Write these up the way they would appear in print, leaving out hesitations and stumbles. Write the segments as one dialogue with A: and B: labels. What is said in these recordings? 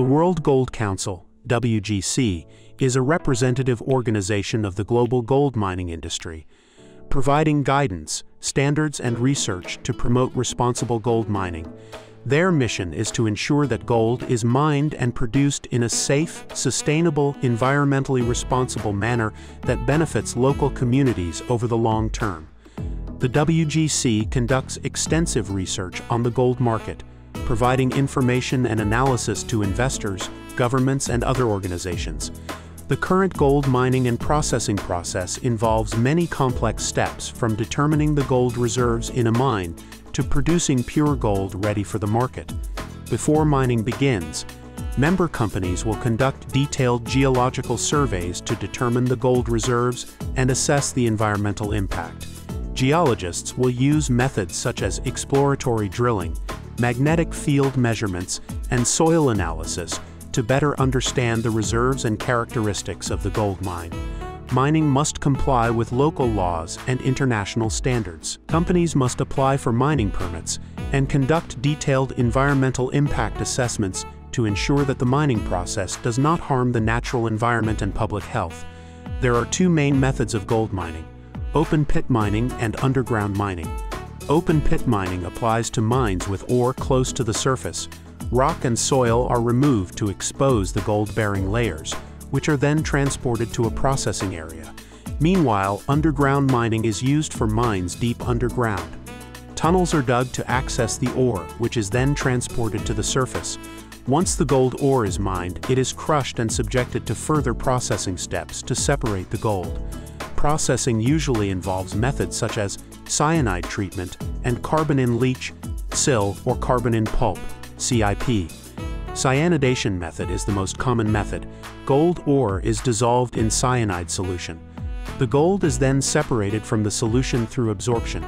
A: The World Gold Council, WGC, is a representative organization of the global gold mining industry, providing guidance, standards, and research to promote responsible gold mining. Their mission is to ensure that gold is mined and produced in a safe, sustainable, environmentally responsible manner that benefits local communities over the long term. The WGC conducts extensive research on the gold market, providing information and analysis to investors, governments, and other organizations. The current gold mining and processing process involves many complex steps, from determining the gold reserves in a mine to producing pure gold ready for the market. Before mining begins, member companies will conduct detailed geological surveys to determine the gold reserves and assess the environmental impact. Geologists will use methods such as exploratory drilling, magnetic field measurements, and soil analysis to better understand the reserves and characteristics of the gold mine. Mining must comply with local laws and international standards. Companies must apply for mining permits and conduct detailed environmental impact assessments to ensure that the mining process does not harm the natural environment and public health. There are two main methods of gold mining: open pit mining and underground mining. Open pit mining applies to mines with ore close to the surface. Rock and soil are removed to expose the gold-bearing layers, which are then transported to a processing area. Meanwhile, underground mining is used for mines deep underground. Tunnels are dug to access the ore, which is then transported to the surface. Once the gold ore is mined, it is crushed and subjected to further processing steps to separate the gold. Processing usually involves methods such as cyanide treatment and carbon-in-leach, CIL, or carbon-in-pulp, CIP. Cyanidation method is the most common method. Gold ore is dissolved in cyanide solution. The gold is then separated from the solution through absorption.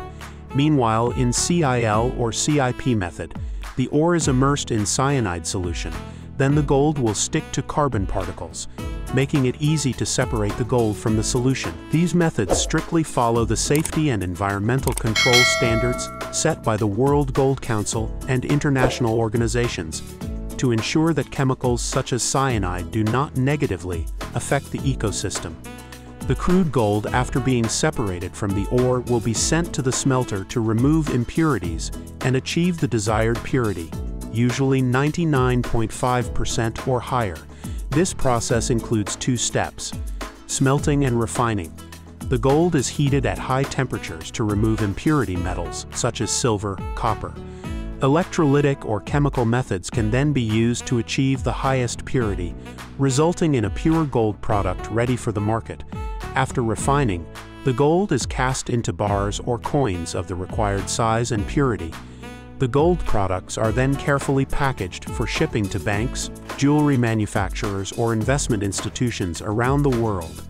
A: Meanwhile, in CIL or CIP method, the ore is immersed in cyanide solution. Then the gold will stick to carbon particles, making it easy to separate the gold from the solution. These methods strictly follow the safety and environmental control standards set by the World Gold Council and international organizations to ensure that chemicals such as cyanide do not negatively affect the ecosystem. The crude gold, after being separated from the ore, will be sent to the smelter to remove impurities and achieve the desired purity, usually 99.5% or higher. This process includes two steps: smelting and refining. The gold is heated at high temperatures to remove impurity metals such as silver, copper. Electrolytic or chemical methods can then be used to achieve the highest purity, resulting in a pure gold product ready for the market. After refining, the gold is cast into bars or coins of the required size and purity. The gold products are then carefully packaged for shipping to banks, jewelry manufacturers, or investment institutions around the world.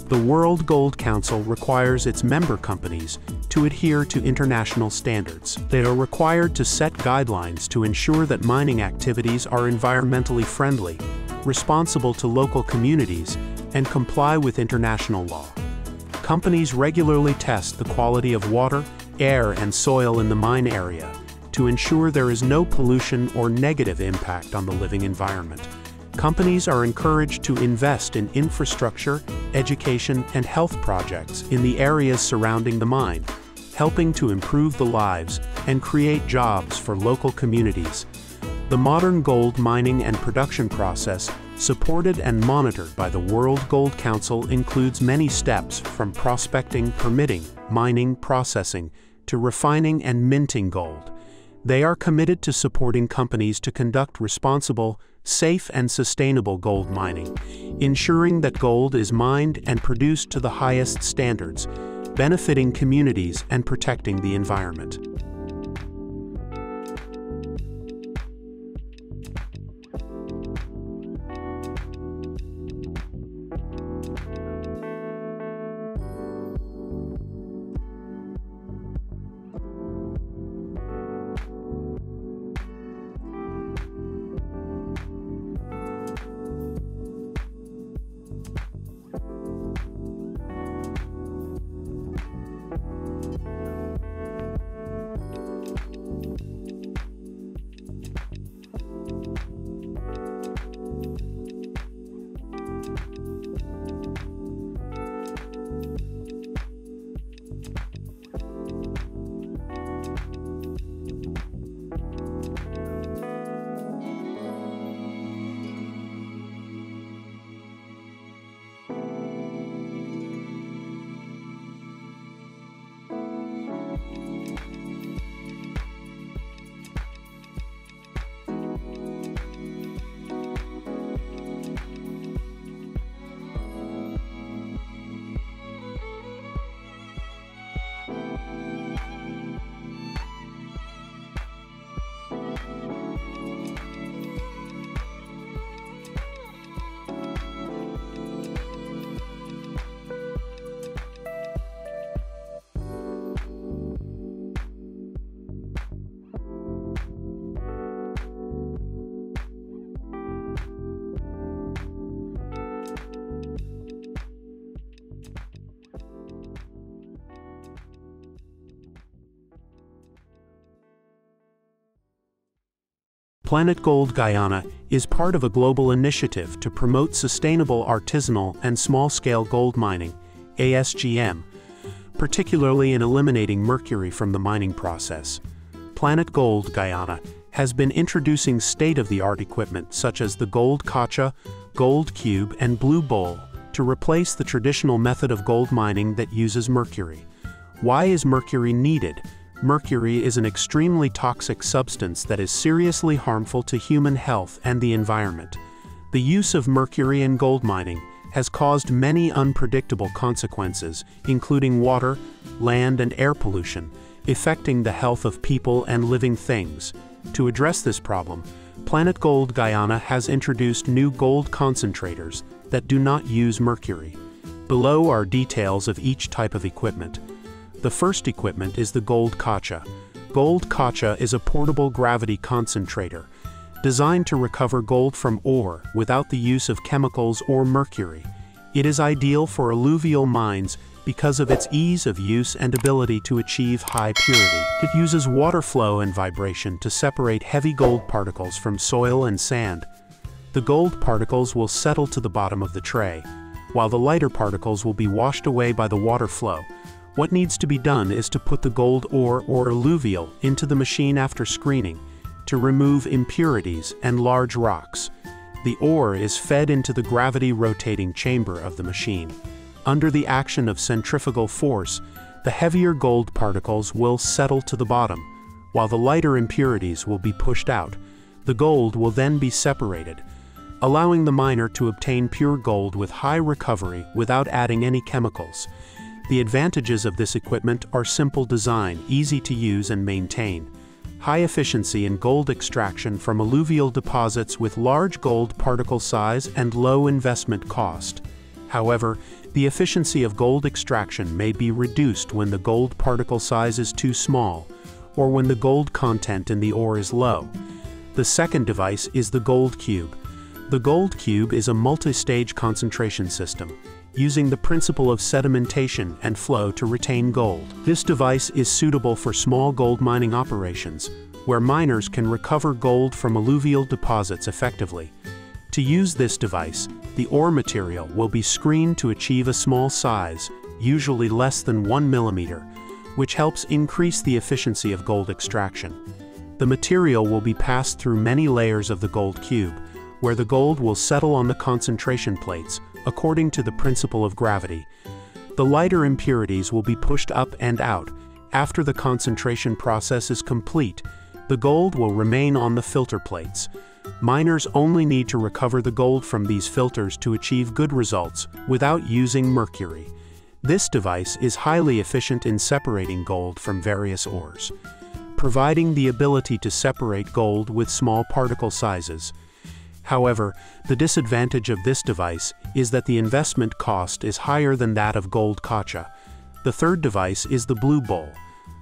A: The World Gold Council requires its member companies to adhere to international standards. They are required to set guidelines to ensure that mining activities are environmentally friendly, responsible to local communities, and comply with international law. Companies regularly test the quality of water, air, and soil in the mine area to ensure there is no pollution or negative impact on the living environment. Companies are encouraged to invest in infrastructure, education, and health projects in the areas surrounding the mine, helping to improve the lives and create jobs for local communities. The modern gold mining and production process, supported and monitored by the World Gold Council, includes many steps from prospecting, permitting, mining, processing, to refining and minting gold. They are committed to supporting companies to conduct responsible, safe, and sustainable gold mining, ensuring that gold is mined and produced to the highest standards, benefiting communities and protecting the environment. planetGOLD Guyana is part of a global initiative to promote sustainable artisanal and small-scale gold mining, ASGM, particularly in eliminating mercury from the mining process. planetGOLD Guyana has been introducing state-of-the-art equipment such as the gold kacha, gold cube, and blue bowl to replace the traditional method of gold mining that uses mercury. Why is mercury needed? Mercury is an extremely toxic substance that is seriously harmful to human health and the environment. The use of mercury in gold mining has caused many unpredictable consequences, including water, land, and air pollution, affecting the health of people and living things. To address this problem, planetGOLD Guyana has introduced new gold concentrators that do not use mercury. Below are details of each type of equipment. The first equipment is the gold kacha. Gold kacha is a portable gravity concentrator designed to recover gold from ore without the use of chemicals or mercury. It is ideal for alluvial mines because of its ease of use and ability to achieve high purity. It uses water flow and vibration to separate heavy gold particles from soil and sand. The gold particles will settle to the bottom of the tray, while the lighter particles will be washed away by the water flow. What needs to be done is to put the gold ore or alluvial into the machine after screening to remove impurities and large rocks. The ore is fed into the gravity rotating chamber of the machine. Under the action of centrifugal force, the heavier gold particles will settle to the bottom, while the lighter impurities will be pushed out. The gold will then be separated, allowing the miner to obtain pure gold with high recovery without adding any chemicals. The advantages of this equipment are simple design, easy to use and maintain, high efficiency in gold extraction from alluvial deposits with large gold particle size and low investment cost. However, the efficiency of gold extraction may be reduced when the gold particle size is too small, or when the gold content in the ore is low. The second device is the gold cube. The gold cube is a multi-stage concentration system, using the principle of sedimentation and flow to retain gold. This device is suitable for small gold mining operations, where miners can recover gold from alluvial deposits effectively. To use this device, the ore material will be screened to achieve a small size, usually less than 1 millimeter, which helps increase the efficiency of gold extraction. The material will be passed through many layers of the gold cube, where the gold will settle on the concentration plates, according to the principle of gravity. The lighter impurities will be pushed up and out. After the concentration process is complete, the gold will remain on the filter plates. Miners only need to recover the gold from these filters to achieve good results without using mercury. This device is highly efficient in separating gold from various ores, providing the ability to separate gold with small particle sizes. However, the disadvantage of this device is that the investment cost is higher than that of gold kacha. The third device is the blue bowl.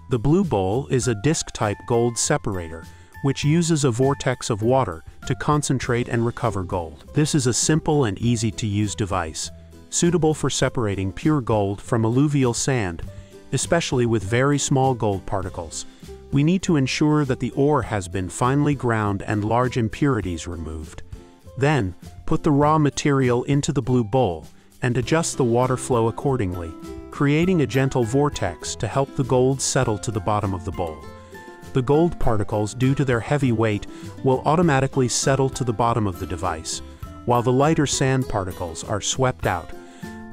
A: The blue bowl is a disc-type gold separator, which uses a vortex of water to concentrate and recover gold. This is a simple and easy-to-use device, suitable for separating pure gold from alluvial sand, especially with very small gold particles. We need to ensure that the ore has been finely ground and large impurities removed. Then, put the raw material into the blue bowl and adjust the water flow accordingly, creating a gentle vortex to help the gold settle to the bottom of the bowl. The gold particles, due to their heavy weight, will automatically settle to the bottom of the device, while the lighter sand particles are swept out.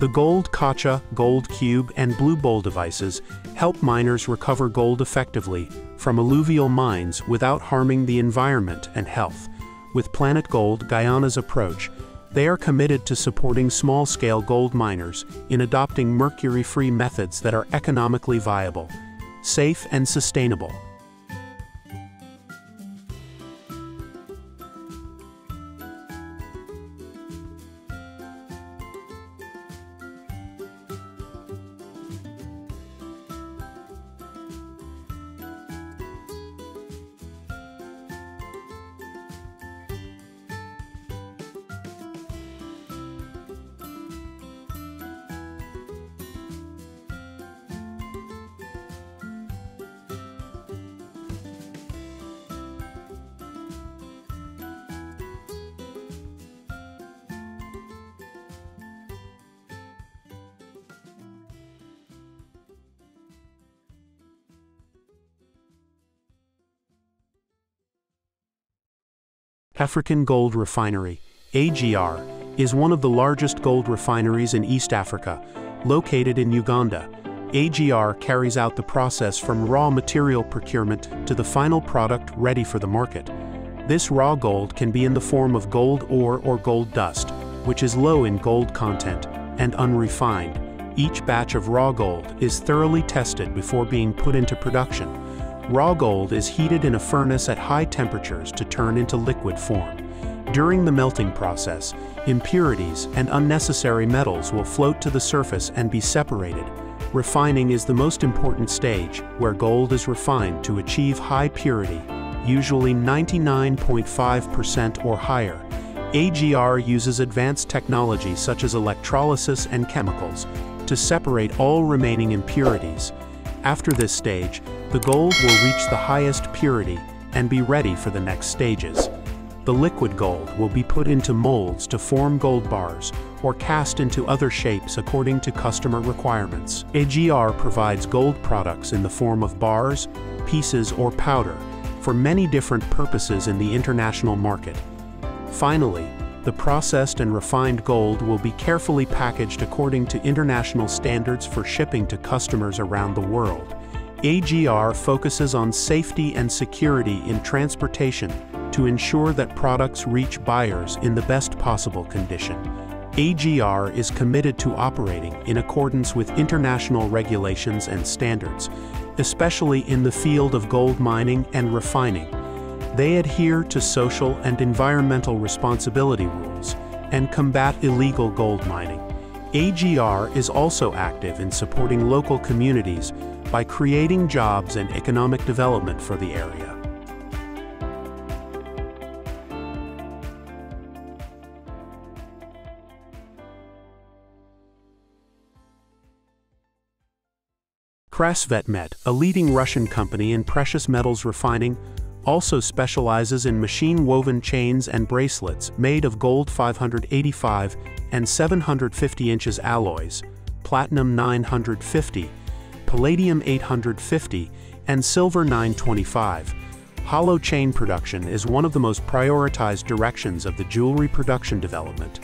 A: The gold kacha, gold cube, and blue bowl devices help miners recover gold effectively from alluvial mines without harming the environment and health. With planetGOLD Guyana's approach, they are committed to supporting small-scale gold miners in adopting mercury-free methods that are economically viable, safe, and sustainable. African Gold Refinery, AGR, is one of the largest gold refineries in East Africa, located in Uganda. AGR carries out the process from raw material procurement to the final product ready for the market. This raw gold can be in the form of gold ore or gold dust, which is low in gold content and unrefined. Each batch of raw gold is thoroughly tested before being put into production. Raw gold is heated in a furnace at high temperatures to turn into liquid form. During the melting process, impurities and unnecessary metals will float to the surface and be separated. Refining is the most important stage, where gold is refined to achieve high purity, usually 99.5% or higher. AGR uses advanced technology such as electrolysis and chemicals to separate all remaining impurities. After this stage, the gold will reach the highest purity and be ready for the next stages. The liquid gold will be put into molds to form gold bars or cast into other shapes according to customer requirements. AGR provides gold products in the form of bars, pieces, or powder for many different purposes in the international market. Finally, the processed and refined gold will be carefully packaged according to international standards for shipping to customers around the world. AGR focuses on safety and security in transportation to ensure that products reach buyers in the best possible condition. AGR is committed to operating in accordance with international regulations and standards, especially in the field of gold mining and refining. They adhere to social and environmental responsibility rules and combat illegal gold mining. AGR is also active in supporting local communities by creating jobs and economic development for the area. Perth Mint, a leading Russian company in precious metals refining, also specializes in machine-woven chains and bracelets made of gold 585 and 750 inches alloys, platinum 950, palladium 850, and silver 925. Hollow chain production is one of the most prioritized directions of the jewelry production development.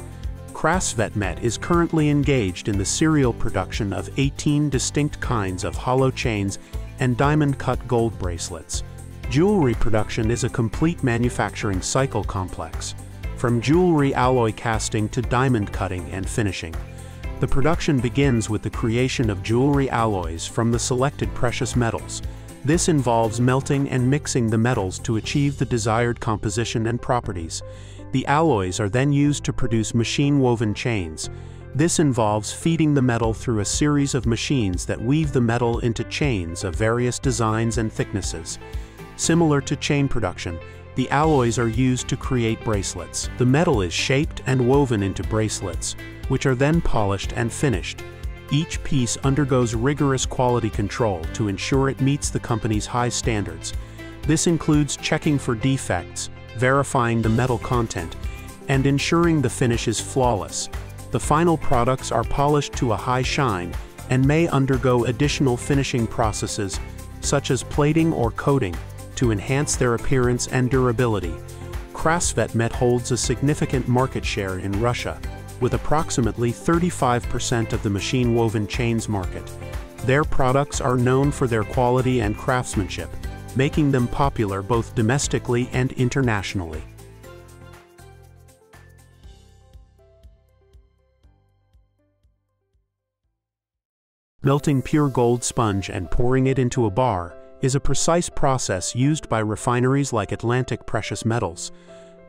A: Perth Mint is currently engaged in the serial production of 18 distinct kinds of hollow chains and diamond-cut gold bracelets. Jewelry production is a complete manufacturing cycle complex, from jewelry alloy casting to diamond cutting and finishing. The production begins with the creation of jewelry alloys from the selected precious metals. This involves melting and mixing the metals to achieve the desired composition and properties. The alloys are then used to produce machine-woven chains. This involves feeding the metal through a series of machines that weave the metal into chains of various designs and thicknesses. Similar to chain production, the alloys are used to create bracelets. The metal is shaped and woven into bracelets, which are then polished and finished. Each piece undergoes rigorous quality control to ensure it meets the company's high standards. This includes checking for defects, verifying the metal content, and ensuring the finish is flawless. The final products are polished to a high shine and may undergo additional finishing processes, such as plating or coating, to enhance their appearance and durability. Perth Mint holds a significant market share in Russia, with approximately 35% of the machine-woven chains market. Their products are known for their quality and craftsmanship, making them popular both domestically and internationally. Melting pure gold sponge and pouring it into a bar is a precise process used by refineries like Atlantic Precious Metals.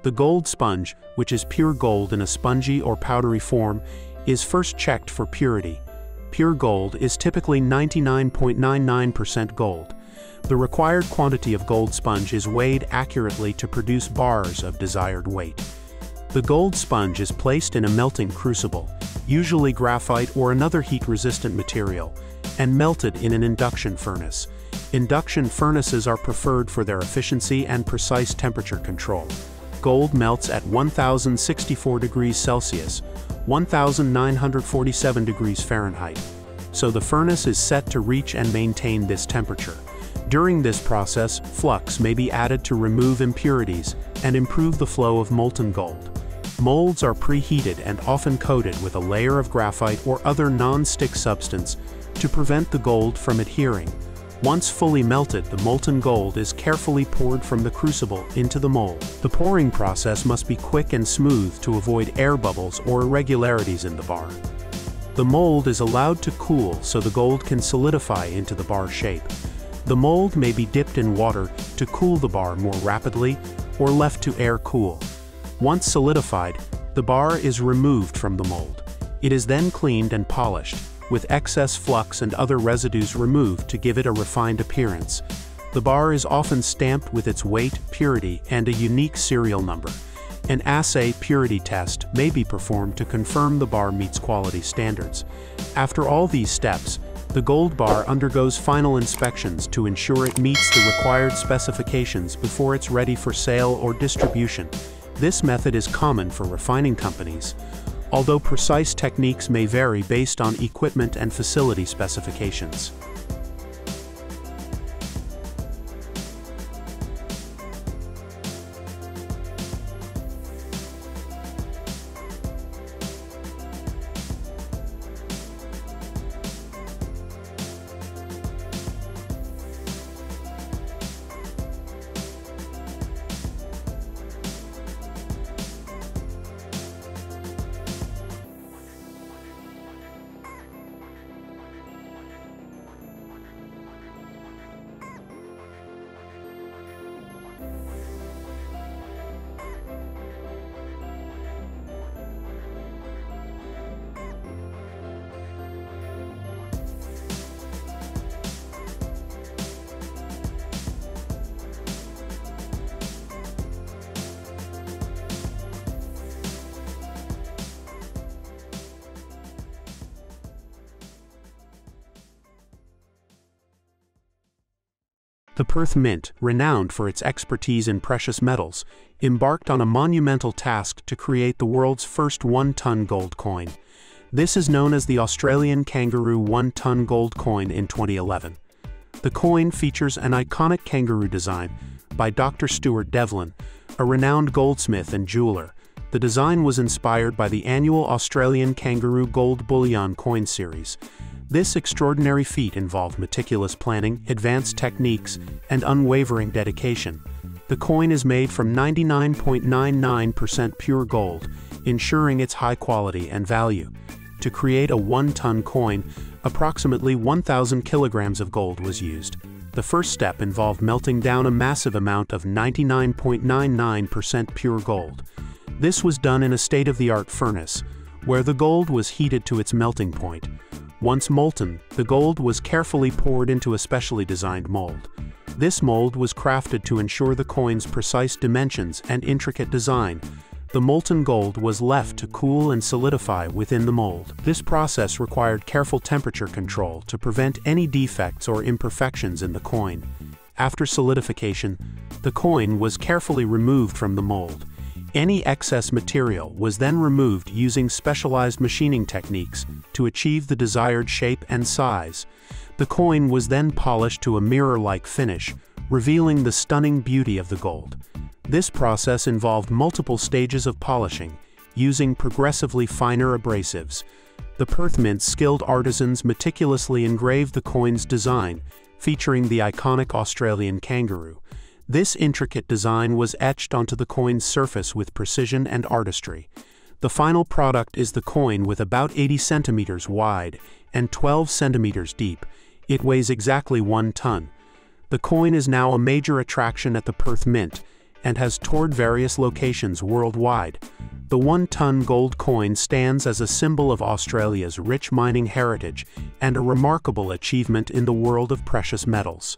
A: The gold sponge, which is pure gold in a spongy or powdery form, is first checked for purity. Pure gold is typically 99.99% gold. The required quantity of gold sponge is weighed accurately to produce bars of desired weight. The gold sponge is placed in a melting crucible, usually graphite or another heat-resistant material, and melted in an induction furnace. Induction furnaces are preferred for their efficiency and precise temperature control. Gold melts at 1064 degrees Celsius, 1947 degrees Fahrenheit, so the furnace is set to reach and maintain this temperature. During this process, flux may be added to remove impurities and improve the flow of molten gold. Molds are preheated and often coated with a layer of graphite or other non-stick substance to prevent the gold from adhering. Once fully melted, the molten gold is carefully poured from the crucible into the mold. The pouring process must be quick and smooth to avoid air bubbles or irregularities in the bar. The mold is allowed to cool so the gold can solidify into the bar shape. The mold may be dipped in water to cool the bar more rapidly or left to air cool. Once solidified, the bar is removed from the mold. It is then cleaned and polished, with excess flux and other residues removed to give it a refined appearance. The bar is often stamped with its weight, purity, and a unique serial number. An assay purity test may be performed to confirm the bar meets quality standards. After all these steps, the gold bar undergoes final inspections to ensure it meets the required specifications before it's ready for sale or distribution. This method is common for refining companies, although precise techniques may vary based on equipment and facility specifications. The Perth Mint, renowned for its expertise in precious metals, embarked on a monumental task to create the world's first 1-ton gold coin. This is known as the Australian Kangaroo 1-ton gold coin in 2011. The coin features an iconic kangaroo design by Dr. Stuart Devlin, a renowned goldsmith and jeweler. The design was inspired by the annual Australian Kangaroo Gold Bullion coin series. This extraordinary feat involved meticulous planning, advanced techniques, and unwavering dedication. The coin is made from 99.99% pure gold, ensuring its high quality and value. To create a 1-ton coin, approximately 1,000 kilograms of gold was used. The first step involved melting down a massive amount of 99.99% pure gold. This was done in a state-of-the-art furnace, where the gold was heated to its melting point. Once molten, the gold was carefully poured into a specially designed mold. This mold was crafted to ensure the coin's precise dimensions and intricate design. The molten gold was left to cool and solidify within the mold. This process required careful temperature control to prevent any defects or imperfections in the coin. After solidification, the coin was carefully removed from the mold. Any excess material was then removed using specialized machining techniques to achieve the desired shape and size. The coin was then polished to a mirror-like finish, revealing the stunning beauty of the gold. This process involved multiple stages of polishing, using progressively finer abrasives. The Perth Mint's skilled artisans meticulously engraved the coin's design, featuring the iconic Australian kangaroo. This intricate design was etched onto the coin's surface with precision and artistry. The final product is the coin with about 80 centimeters wide and 12 centimeters deep. It weighs exactly 1 ton. The coin is now a major attraction at the Perth Mint and has toured various locations worldwide. The 1-ton gold coin stands as a symbol of Australia's rich mining heritage and a remarkable achievement in the world of precious metals.